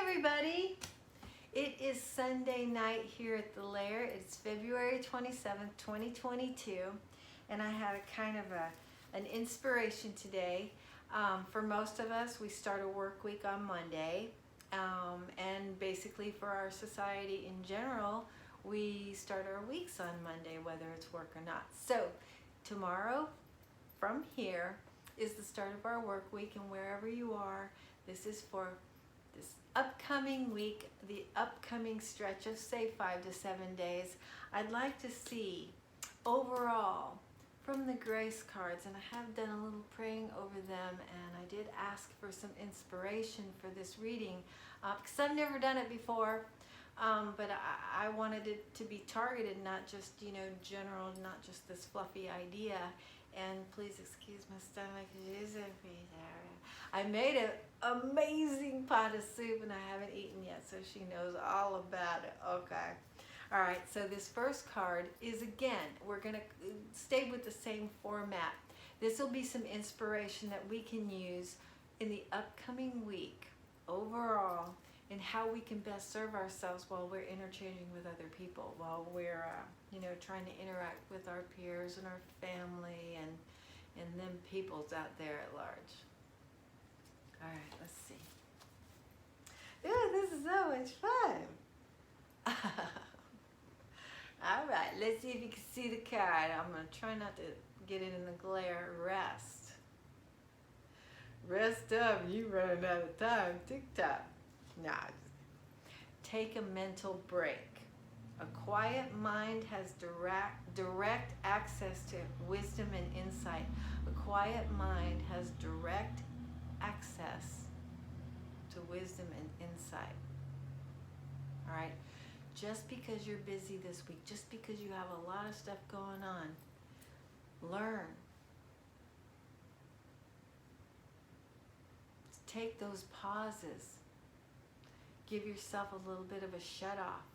everybody. It is Sunday night here at the Lair. It's February 27th, 2022, and I had a kind of an inspiration today. For most of us, we start a work week on Monday, and basically for our society in general, we start our weeks on Monday, whether it's work or not. So tomorrow, from here, is the start of our work week, and wherever you are, this is for this upcoming week, the upcoming stretch of say 5 to 7 days. I'd like to see overall from the grace cards, and I have done a little praying over them, and I did ask for some inspiration for this reading because I've never done it before, but I wanted it to be targeted, not just, you know, general, not just this fluffy idea. And please excuse my stomach, it is I made an amazing pot of soup and I haven't eaten yet, so she knows all about it. Okay. All right, so this first card is, again, we're going to stay with the same format. This will be some inspiration that we can use in the upcoming week overall in how we can best serve ourselves while we're interchanging with other people, while we're you know, trying to interact with our peers and our family and them peoples out there at large. All right, let's see. Ooh, this is so much fun. All right, let's see if you can see the card. I'm going to try not to get it in the glare. Rest. Rest up. You running out of time. Tick-tock. Nah. Take a mental break. A quiet mind has direct access to wisdom and insight. A quiet mind has direct access to wisdom and insight. All right? Just because you're busy this week, just because you have a lot of stuff going on, learn. Take those pauses. Give yourself a little bit of a shut off.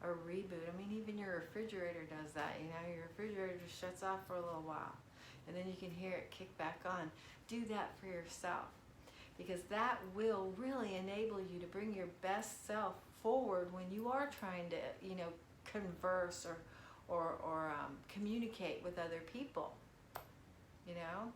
A reboot. I mean, even your refrigerator does that. You know, your refrigerator just shuts off for a little while, and then you can hear it kick back on. Do that for yourself, because that will really enable you to bring your best self forward when you are trying to, you know, converse or communicate with other people. You know.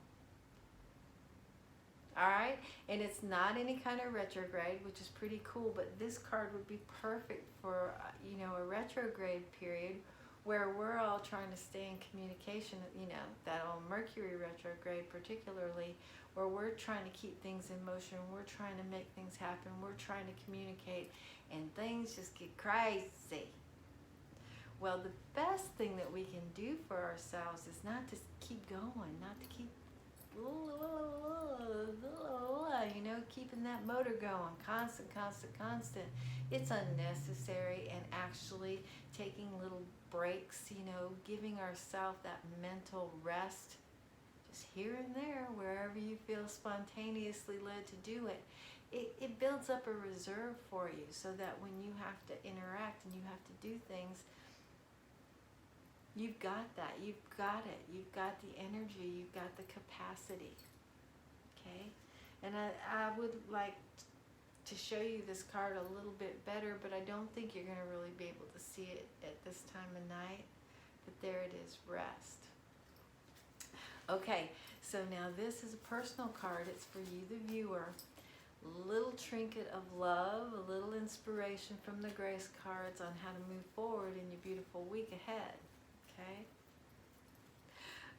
All right, and it's not any kind of retrograde, which is pretty cool, but this card would be perfect for, you know, a retrograde period where we're all trying to stay in communication, you know, that old Mercury retrograde particularly, where we're trying to keep things in motion, we're trying to make things happen, we're trying to communicate, and things just get crazy. Well, the best thing that we can do for ourselves is not to keep going, not to keep you know, keeping that motor going, constant. It's unnecessary, and actually taking little breaks, you know, giving ourselves that mental rest, just here and there, wherever you feel spontaneously led to do it. It builds up a reserve for you, so that when you have to interact and you have to do things, you've got that. You've got it. You've got the energy. You've got the capacity. Okay? And I would like to show you this card a little bit better, but I don't think you're going to really be able to see it at this time of night. But there it is. Rest. Okay. So now this is a personal card. It's for you, the viewer. A little trinket of love, a little inspiration from the grace cards on how to move forward in your beautiful week ahead. Okay.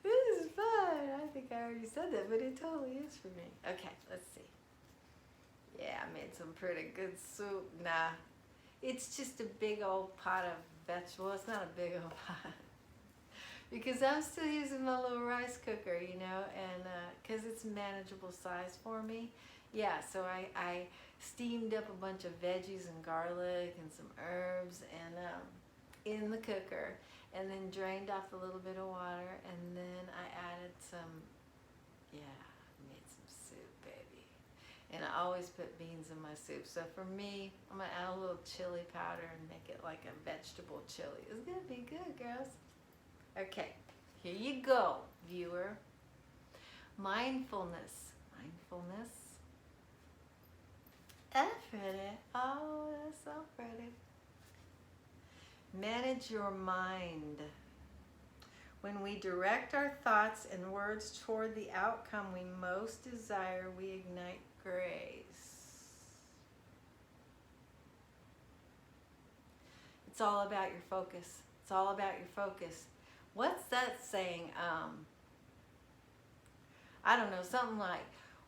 This is fun. I think I already said that, but it totally is for me. Okay, let's see. Yeah, I made some pretty good soup. Nah, it's just a big old pot of vegetables. It's not a big old pot. Because I'm still using my little rice cooker, you know, and because it's manageable size for me. Yeah, so I steamed up a bunch of veggies and garlic and some herbs and in the cooker. And then drained off a little bit of water, and then I added some, made some soup, baby. And I always put beans in my soup. So for me, I'm gonna add a little chili powder and make it like a vegetable chili. It's gonna be good, girls. Okay, here you go, viewer. Mindfulness. That's pretty. Oh, that's so pretty. Manage your mind. When we direct our thoughts and words toward the outcome we most desire, we ignite grace. It's all about your focus. It's all about your focus. What's that saying? I don't know, something like,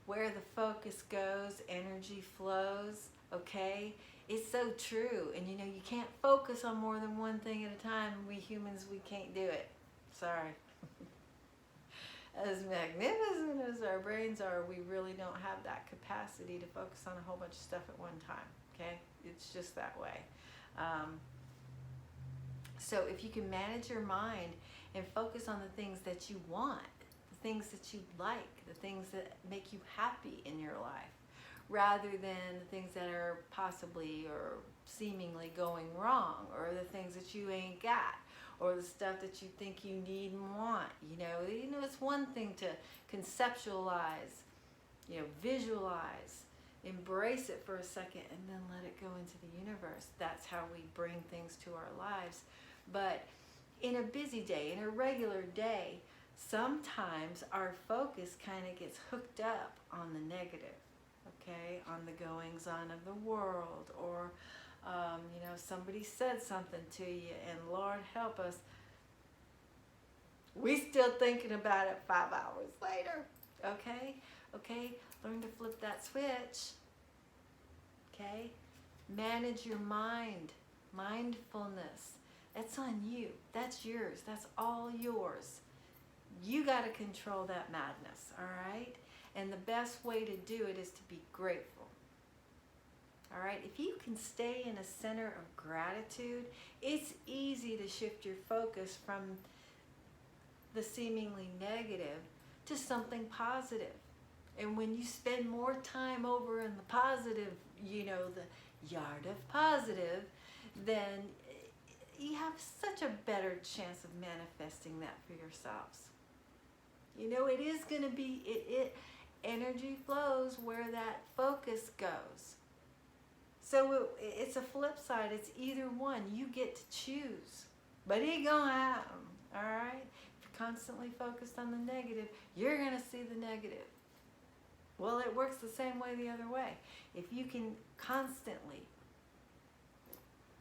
where the focus goes, energy flows, okay? It's so true. And you know, you can't focus on more than one thing at a time. We humans, we can't do it. Sorry. As magnificent as our brains are, we really don't have that capacity to focus on a whole bunch of stuff at one time, okay? It's just that way. So if you can manage your mind and focus on the things that you want, the things that you like, the things that make you happy in your life, rather than the things that are possibly or seemingly going wrong, or the things that you ain't got, or the stuff that you think you need and want. You know, it's one thing to conceptualize, you know, visualize, embrace it for a second, and then let it go into the universe. That's how we bring things to our lives. But in a busy day, in a regular day, sometimes our focus kind of gets hooked up on the negative, okay, on the goings on of the world, or you know, somebody said something to you, and Lord help us, we still thinking about it 5 hours later. Okay, learn to flip that switch. Okay, manage your mind. Mindfulness, that's on you. That's yours. That's all yours. You got to control that madness, all right? And the best way to do it is to be grateful. All right, if you can stay in a center of gratitude, it's easy to shift your focus from the seemingly negative to something positive. And when you spend more time over in the positive, you know, the yard of positive, then you have such a better chance of manifesting that for yourselves. You know, it is going to be, energy flows where that focus goes. So it's a flip side. It's either one. You get to choose. But it ain't going to happen, all right? If you're constantly focused on the negative, you're going to see the negative. Well, it works the same way the other way. If you can constantly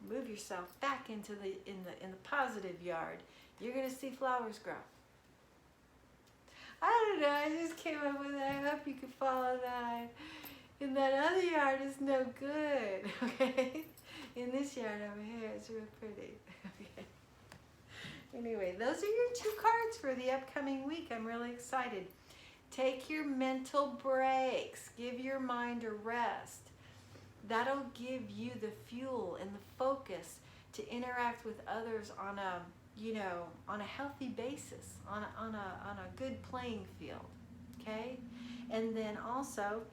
move yourself back into the positive yard, you're going to see flowers grow. I don't know, I just came up with it. I hope you can follow that. And that other yard is no good, okay? In this yard over here, it's real pretty, okay? Anyway, those are your 2 cards for the upcoming week. I'm really excited. Take your mental breaks. Give your mind a rest. That'll give you the fuel and the focus to interact with others on a, you know, on a healthy basis, on a good playing field, okay? And then also,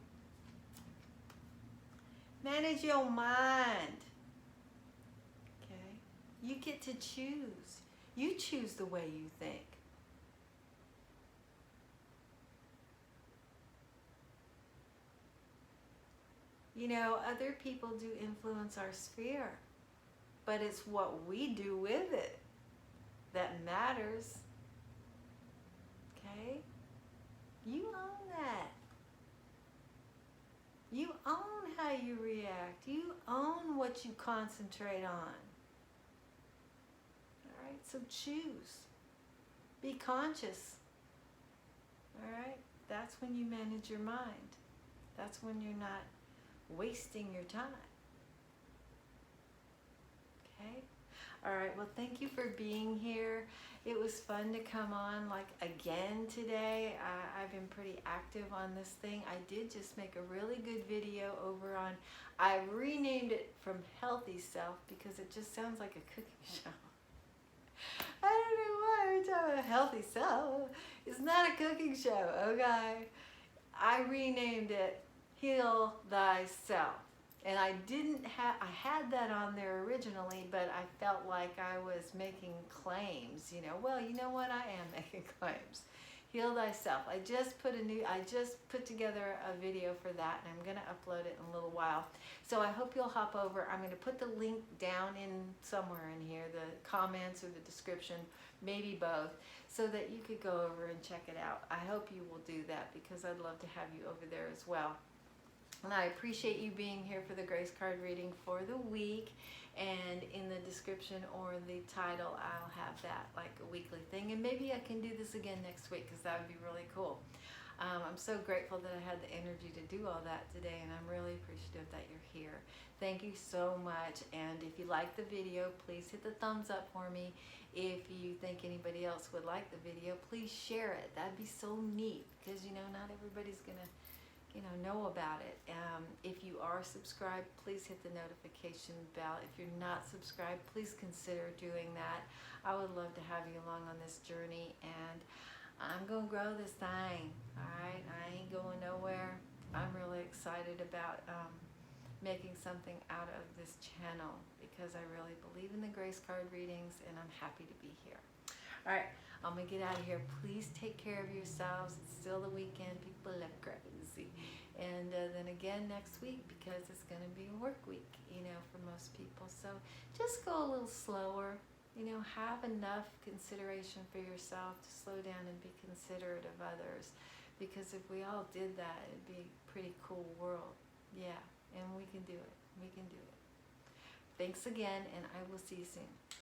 manage your mind, okay? You get to choose. You choose the way you think. You know, other people do influence our sphere, but it's what we do with it that matters, okay? You own that. You own how you react. You own what you concentrate on. All right, so choose. Be conscious. All right, that's when you manage your mind. That's when you're not wasting your time. Okay? All right, well, thank you for being here. It was fun to come on like again today. I've been pretty active on this thing. I did just make a really good video over on, I renamed it from Healthy Self because it just sounds like a cooking show. I don't know why we're talking about Healthy Self. It's not a cooking show, okay? I renamed it Heal Thyself. And I had that on there originally, but I felt like I was making claims, you know. Well, you know what? I am making claims. Heal thyself. I just put together a video for that, and I'm going to upload it in a little while. So I hope you'll hop over. I'm going to put the link down in somewhere in here, the comments or the description, maybe both, so that you could go over and check it out. I hope you will do that because I'd love to have you over there as well. And I appreciate you being here for the Grace Card reading for the week. And in the description or the title, I'll have that like a weekly thing. And maybe I can do this again next week because that would be really cool. I'm so grateful that I had the energy to do all that today, and I'm really appreciative that you're here. Thank you so much. And if you like the video, please hit the thumbs up for me. If you think anybody else would like the video, please share it. That'd be so neat because, you know, not everybody's going to know about it. If you are subscribed, please hit the notification bell. If you're not subscribed, please consider doing that. I would love to have you along on this journey, and I'm gonna grow this thing. All right, I ain't going nowhere. I'm really excited about making something out of this channel because I really believe in the Grace Card readings, and I'm happy to be here. All right, I'm gonna get out of here. Please take care of yourselves. It's still the weekend. People are crazy. And then again next week, because it's gonna be a work week, you know, for most people. So just go a little slower. You know, have enough consideration for yourself to slow down and be considerate of others. Because if we all did that, it'd be a pretty cool world. Yeah, and we can do it. We can do it. Thanks again, and I will see you soon.